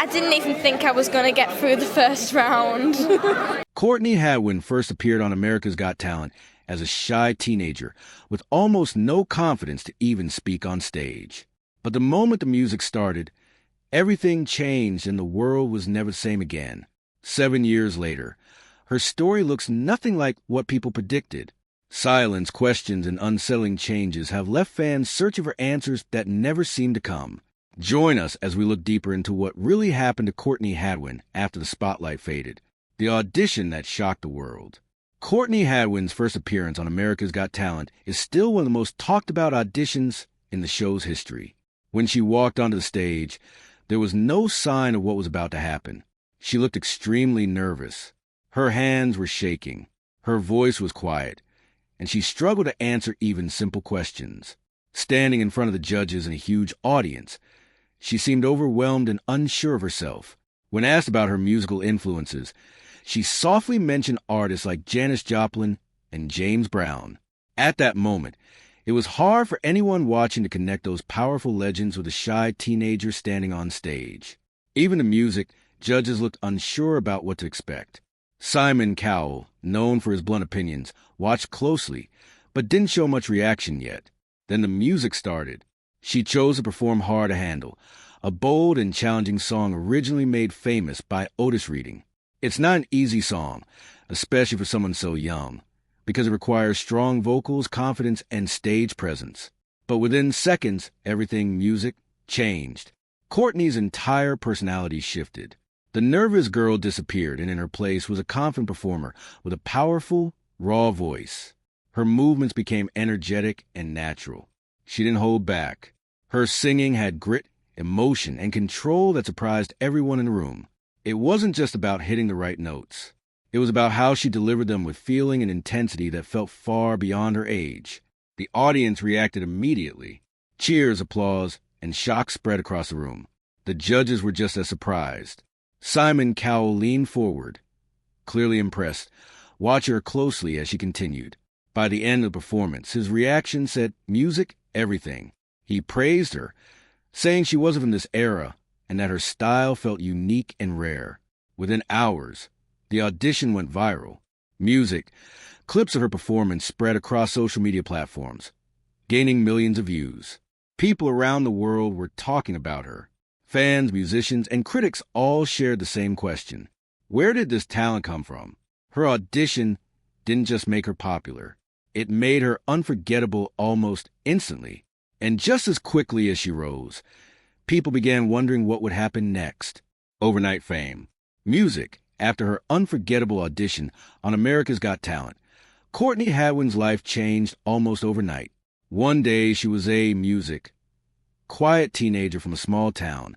I didn't even think I was going to get through the first round. Courtney Hadwin first appeared on America's Got Talent as a shy teenager with almost no confidence to even speak on stage. But the moment the music started, everything changed and the world was never the same again. 7 years later, her story looks nothing like what people predicted. Silence, questions, and unsettling changes have left fans searching for answers that never seem to come. Join us as we look deeper into what really happened to Courtney Hadwin after the spotlight faded. The audition that shocked the world. Courtney Hadwin's first appearance on America's Got Talent is still one of the most talked about auditions in the show's history. When she walked onto the stage, there was no sign of what was about to happen. She looked extremely nervous. Her hands were shaking. Her voice was quiet, and she struggled to answer even simple questions. Standing in front of the judges and a huge audience, she seemed overwhelmed and unsure of herself. When asked about her musical influences, she softly mentioned artists like Janis Joplin and James Brown. At that moment, it was hard for anyone watching to connect those powerful legends with a shy teenager standing on stage. Even the music, judges looked unsure about what to expect. Simon Cowell, known for his blunt opinions, watched closely, but didn't show much reaction yet. Then the music started. She chose to perform Hard to Handle, a bold and challenging song originally made famous by Otis reading. It's not an easy song, especially for someone so young, because it requires strong vocals, confidence, and stage presence. But within seconds, everything music changed. Courtney's entire personality shifted. The nervous girl disappeared, and in her place was a confident performer with a powerful, raw voice. Her movements became energetic and natural. She didn't hold back. Her singing had grit, emotion, and control that surprised everyone in the room. It wasn't just about hitting the right notes. It was about how she delivered them with feeling and intensity that felt far beyond her age. The audience reacted immediately. Cheers, applause, and shock spread across the room. The judges were just as surprised. Simon Cowell leaned forward, clearly impressed, watching her closely as she continued. By the end of the performance, his reaction said, "Music, everything." He praised her, saying she wasn't from this era and that her style felt unique and rare. Within hours, the audition went viral. Music, clips of her performance spread across social media platforms, gaining millions of views. People around the world were talking about her. Fans, musicians, and critics all shared the same question. Where did this talent come from? Her audition didn't just make her popular. It made her unforgettable almost instantly. And just as quickly as she rose, people began wondering what would happen next. Overnight fame. Music, after her unforgettable audition on America's Got Talent, Courtney Hadwin's life changed almost overnight. One day she was a quiet teenager from a small town,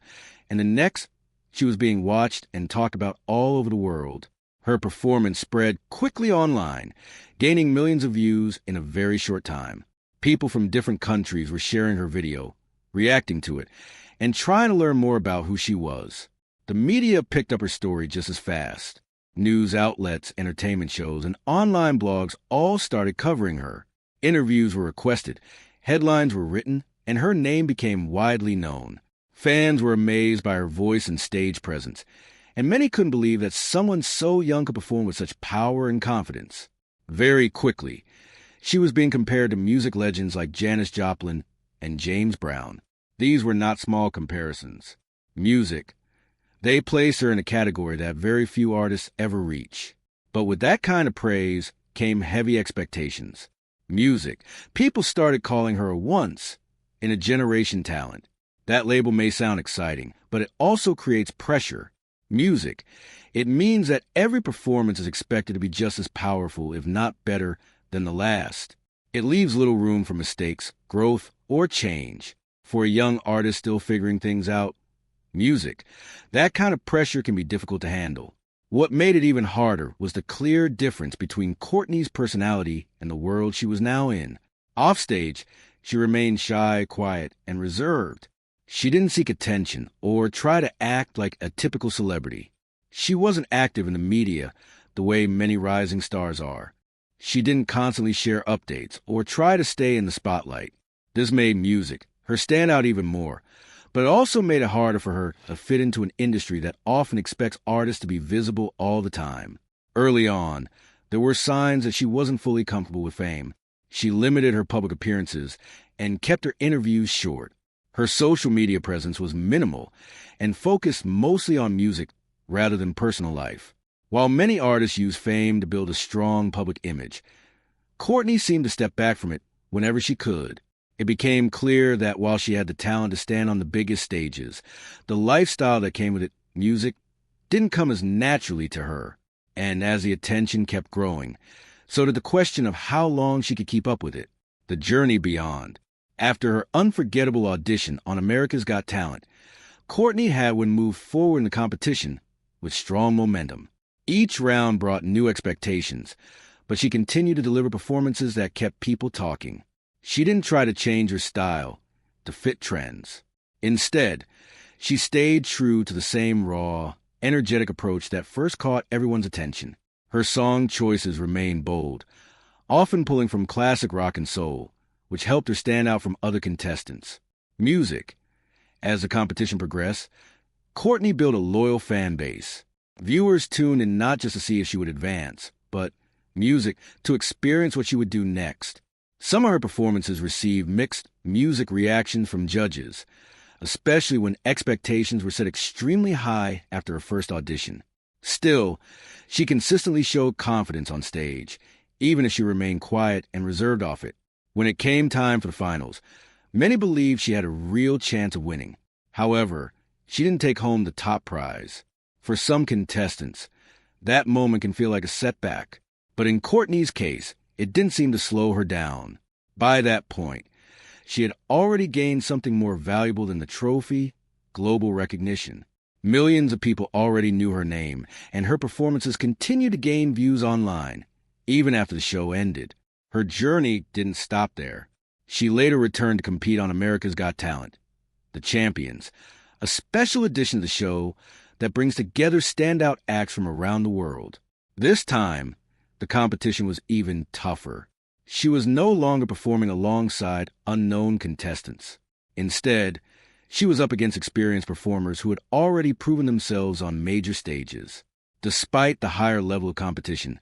and the next she was being watched and talked about all over the world. Her performance spread quickly online, gaining millions of views in a very short time. People from different countries were sharing her video, reacting to it, and trying to learn more about who she was. The media picked up her story just as fast. News outlets, entertainment shows, and online blogs all started covering her. Interviews were requested, headlines were written, and her name became widely known. Fans were amazed by her voice and stage presence, and many couldn't believe that someone so young could perform with such power and confidence. Very quickly, she was being compared to music legends like Janis Joplin and James Brown. These were not small comparisons. Music. They placed her in a category that very few artists ever reach. But with that kind of praise came heavy expectations. Music. People started calling her a once-in-a-generation talent. That label may sound exciting, but it also creates pressure. Music. It means that every performance is expected to be just as powerful, if not better, than the last. It leaves little room for mistakes, growth, or change. For a young artist still figuring things out, music. That kind of pressure can be difficult to handle. What made it even harder was the clear difference between Courtney's personality and the world she was now in. Offstage, she remained shy, quiet, and reserved. She didn't seek attention or try to act like a typical celebrity. She wasn't active in the media the way many rising stars are. She didn't constantly share updates or try to stay in the spotlight. This made music, her stand out even more. But it also made it harder for her to fit into an industry that often expects artists to be visible all the time. Early on, there were signs that she wasn't fully comfortable with fame. She limited her public appearances and kept her interviews short. Her social media presence was minimal and focused mostly on music rather than personal life. While many artists use fame to build a strong public image, Courtney seemed to step back from it whenever she could. It became clear that while she had the talent to stand on the biggest stages, the lifestyle that came with it, music, didn't come as naturally to her. And as the attention kept growing, so did the question of how long she could keep up with it. The journey beyond. After her unforgettable audition on America's Got Talent, Courtney Hadwin moved forward in the competition with strong momentum. Each round brought new expectations, but she continued to deliver performances that kept people talking. She didn't try to change her style to fit trends. Instead, she stayed true to the same raw, energetic approach that first caught everyone's attention. Her song choices remained bold, often pulling from classic rock and soul, which helped her stand out from other contestants. Music. As the competition progressed, Courtney built a loyal fan base. Viewers tuned in not just to see if she would advance, but music to experience what she would do next. Some of her performances received mixed music reactions from judges, especially when expectations were set extremely high after her first audition. Still, she consistently showed confidence on stage, even if she remained quiet and reserved off it. When it came time for the finals, many believed she had a real chance of winning. However, she didn't take home the top prize. For some contestants, that moment can feel like a setback. But in Courtney's case, it didn't seem to slow her down. By that point, she had already gained something more valuable than the trophy: global recognition. Millions of people already knew her name, and her performances continued to gain views online, even after the show ended. Her journey didn't stop there. She later returned to compete on America's Got Talent, The Champions, a special edition of the show that brings together standout acts from around the world. This time, the competition was even tougher. She was no longer performing alongside unknown contestants. Instead, she was up against experienced performers who had already proven themselves on major stages. Despite the higher level of competition,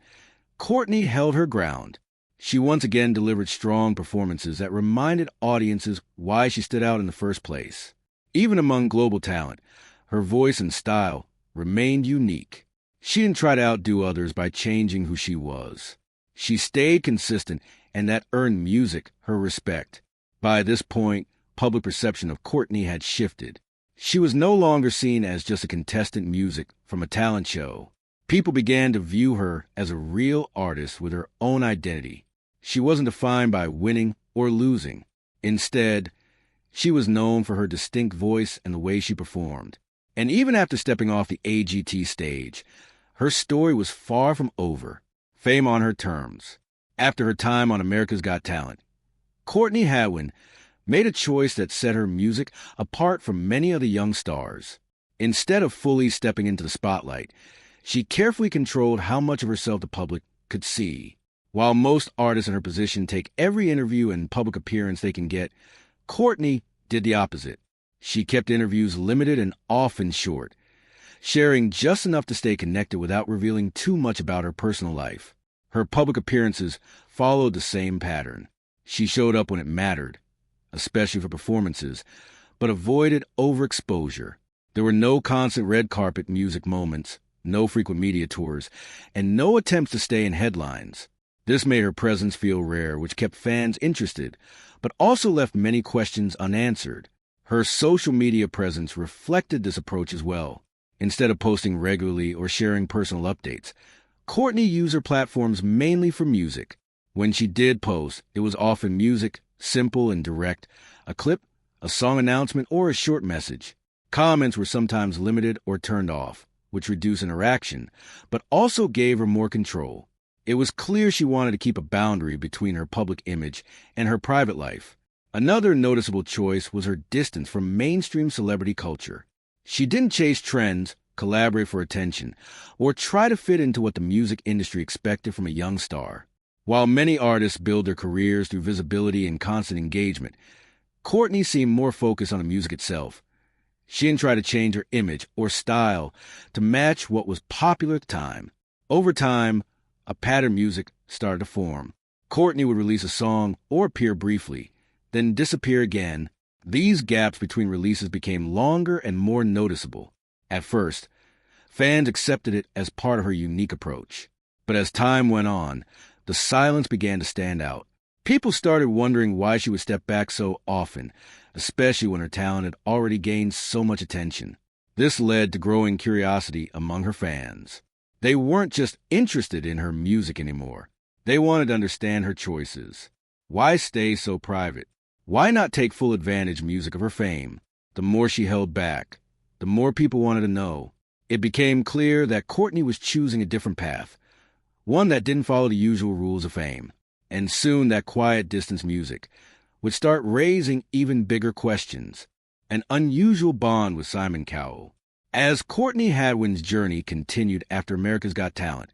Courtney held her ground. She once again delivered strong performances that reminded audiences why she stood out in the first place. Even among global talent, her voice and style remained unique. She didn't try to outdo others by changing who she was. She stayed consistent, and that earned music her respect. By this point, public perception of Courtney had shifted. She was no longer seen as just a contestant music from a talent show. People began to view her as a real artist with her own identity. She wasn't defined by winning or losing. Instead, she was known for her distinct voice and the way she performed. And even after stepping off the AGT stage, her story was far from over. Fame on her terms. After her time on America's Got Talent, Courtney Hadwin made a choice that set her music apart from many other young stars. Instead of fully stepping into the spotlight, she carefully controlled how much of herself the public could see. While most artists in her position take every interview and public appearance they can get, Courtney did the opposite. She kept interviews limited and often short, sharing just enough to stay connected without revealing too much about her personal life. Her public appearances followed the same pattern. She showed up when it mattered, especially for performances, but avoided overexposure. There were no constant red carpet music moments, no frequent media tours, and no attempts to stay in headlines. This made her presence feel rare, which kept fans interested, but also left many questions unanswered. Her social media presence reflected this approach as well. Instead of posting regularly or sharing personal updates, Courtney used her platforms mainly for music. When she did post, it was often music, simple and direct, a clip, a song announcement, or a short message. Comments were sometimes limited or turned off, which reduced interaction, but also gave her more control. It was clear she wanted to keep a boundary between her public image and her private life. Another noticeable choice was her distance from mainstream celebrity culture. She didn't chase trends, collaborate for attention, or try to fit into what the music industry expected from a young star. While many artists build their careers through visibility and constant engagement, Courtney seemed more focused on the music itself. She didn't try to change her image or style to match what was popular at the time. Over time, a pattern music started to form. Courtney would release a song or appear briefly, then disappear again. These gaps between releases became longer and more noticeable. At first, fans accepted it as part of her unique approach. But as time went on, the silence began to stand out. People started wondering why she would step back so often, especially when her talent had already gained so much attention. This led to growing curiosity among her fans. They weren't just interested in her music anymore. They wanted to understand her choices. Why stay so private? Why not take full advantage music of her fame? The more she held back, the more people wanted to know. It became clear that Courtney was choosing a different path, one that didn't follow the usual rules of fame. And soon that quiet distance music would start raising even bigger questions. An unusual bond with Simon Cowell. As Courtney Hadwin's journey continued after America's Got Talent,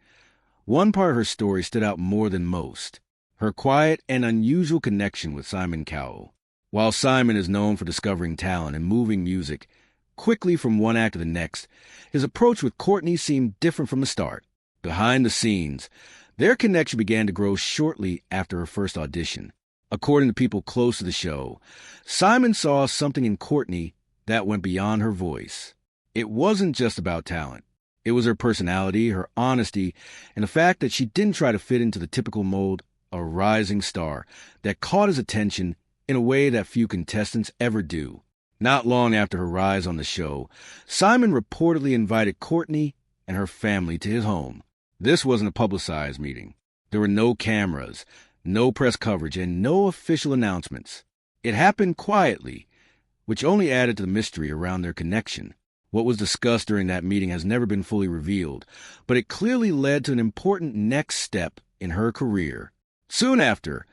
one part of her story stood out more than most: her quiet and unusual connection with Simon Cowell. While Simon is known for discovering talent and moving music quickly from one act to the next, his approach with Courtney seemed different from the start. Behind the scenes, their connection began to grow shortly after her first audition. According to people close to the show, Simon saw something in Courtney that went beyond her voice. It wasn't just about talent. It was her personality, her honesty, and the fact that she didn't try to fit into the typical mold of a rising star that caught his attention in a way that few contestants ever do. Not long after her rise on the show, Simon reportedly invited Courtney and her family to his home. This wasn't a publicized meeting. There were no cameras, no press coverage, and no official announcements. It happened quietly, which only added to the mystery around their connection. What was discussed during that meeting has never been fully revealed, but it clearly led to an important next step in her career. Soon after,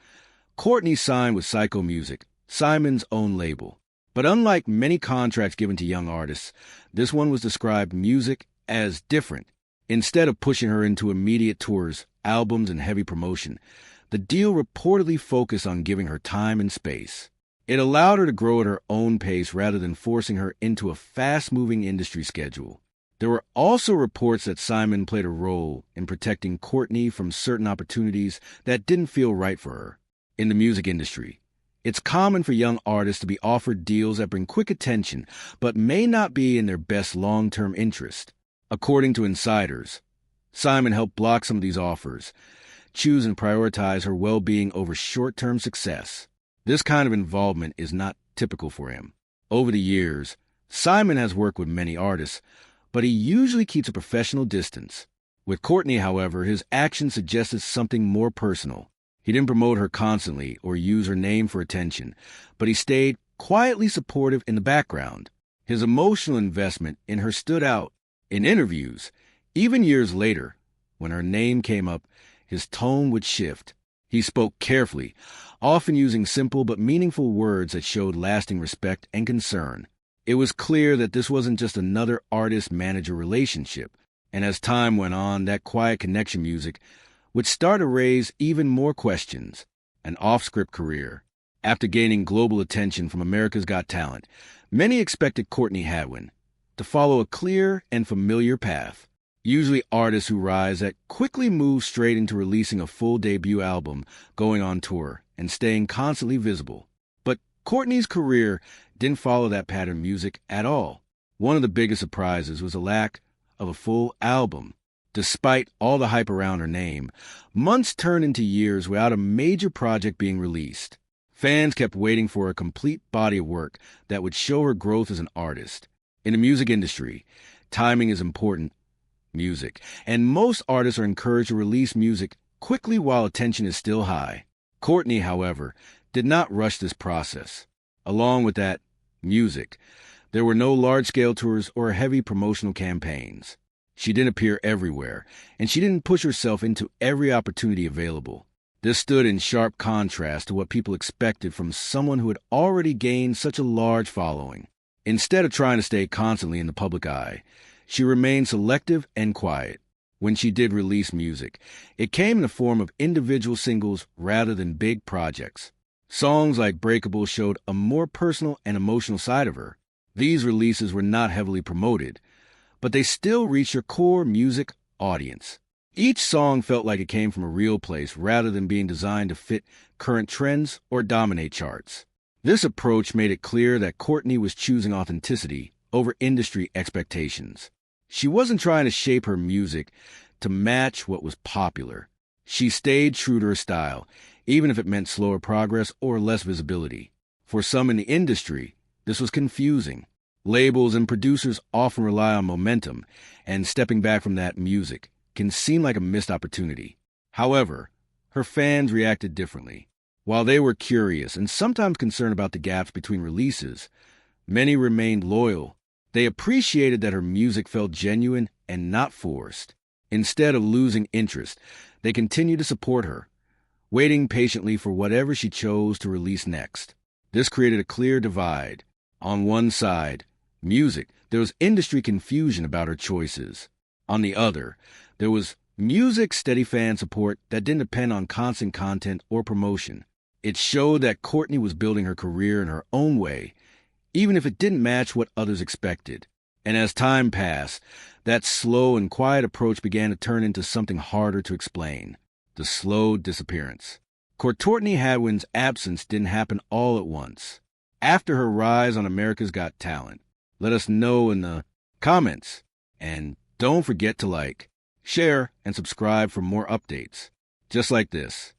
Courtney signed with Psycho Music, Simon's own label. But unlike many contracts given to young artists, this one was described music as different. Instead of pushing her into immediate tours, albums, and heavy promotion, the deal reportedly focused on giving her time and space. It allowed her to grow at her own pace rather than forcing her into a fast-moving industry schedule. There were also reports that Simon played a role in protecting Courtney from certain opportunities that didn't feel right for her. In the music industry, it's common for young artists to be offered deals that bring quick attention but may not be in their best long-term interest. According to insiders, Simon helped block some of these offers, choose and prioritize her well-being over short-term success. This kind of involvement is not typical for him. Over the years, Simon has worked with many artists, but he usually keeps a professional distance. With Courtney, however, his actions suggested something more personal. He didn't promote her constantly or use her name for attention, but he stayed quietly supportive in the background. His emotional investment in her stood out. In interviews, even years later, when her name came up, his tone would shift. He spoke carefully, often using simple but meaningful words that showed lasting respect and concern. It was clear that this wasn't just another artist-manager relationship, and as time went on, that quiet connection music would start to raise even more questions. An off-script career. After gaining global attention from America's Got Talent, many expected Courtney Hadwin to follow a clear and familiar path. Usually artists who rise that quickly move straight into releasing a full debut album, going on tour, and staying constantly visible. But Courtney's career didn't follow that pattern music at all. One of the biggest surprises was the lack of a full album. Despite all the hype around her name, months turned into years without a major project being released. Fans kept waiting for a complete body of work that would show her growth as an artist. In the music industry, timing is important. Music, and most artists are encouraged to release music quickly while attention is still high. Courtney, however, did not rush this process. Along with that, music, there were no large-scale tours or heavy promotional campaigns. She didn't appear everywhere, and she didn't push herself into every opportunity available. This stood in sharp contrast to what people expected from someone who had already gained such a large following. Instead of trying to stay constantly in the public eye, she remained selective and quiet. When she did release music, it came in the form of individual singles rather than big projects. Songs like Breakable showed a more personal and emotional side of her. These releases were not heavily promoted, but they still reached her core music audience. Each song felt like it came from a real place rather than being designed to fit current trends or dominate charts. This approach made it clear that Courtney was choosing authenticity over industry expectations. She wasn't trying to shape her music to match what was popular. She stayed true to her style, even if it meant slower progress or less visibility. For some in the industry, this was confusing. Labels and producers often rely on momentum, and stepping back from that music can seem like a missed opportunity. However, her fans reacted differently. While they were curious and sometimes concerned about the gaps between releases, many remained loyal. They appreciated that her music felt genuine and not forced. Instead of losing interest, they continued to support her, waiting patiently for whatever she chose to release next. This created a clear divide. On one side, music, there was industry confusion about her choices. On the other, there was music steady fan support that didn't depend on constant content or promotion. It showed that Courtney was building her career in her own way, even if it didn't match what others expected. And as time passed, that slow and quiet approach began to turn into something harder to explain: the slow disappearance. Courtney Hadwin's absence didn't happen all at once. After her rise on America's Got Talent, let us know in the comments. And don't forget to like, share, and subscribe for more updates just like this.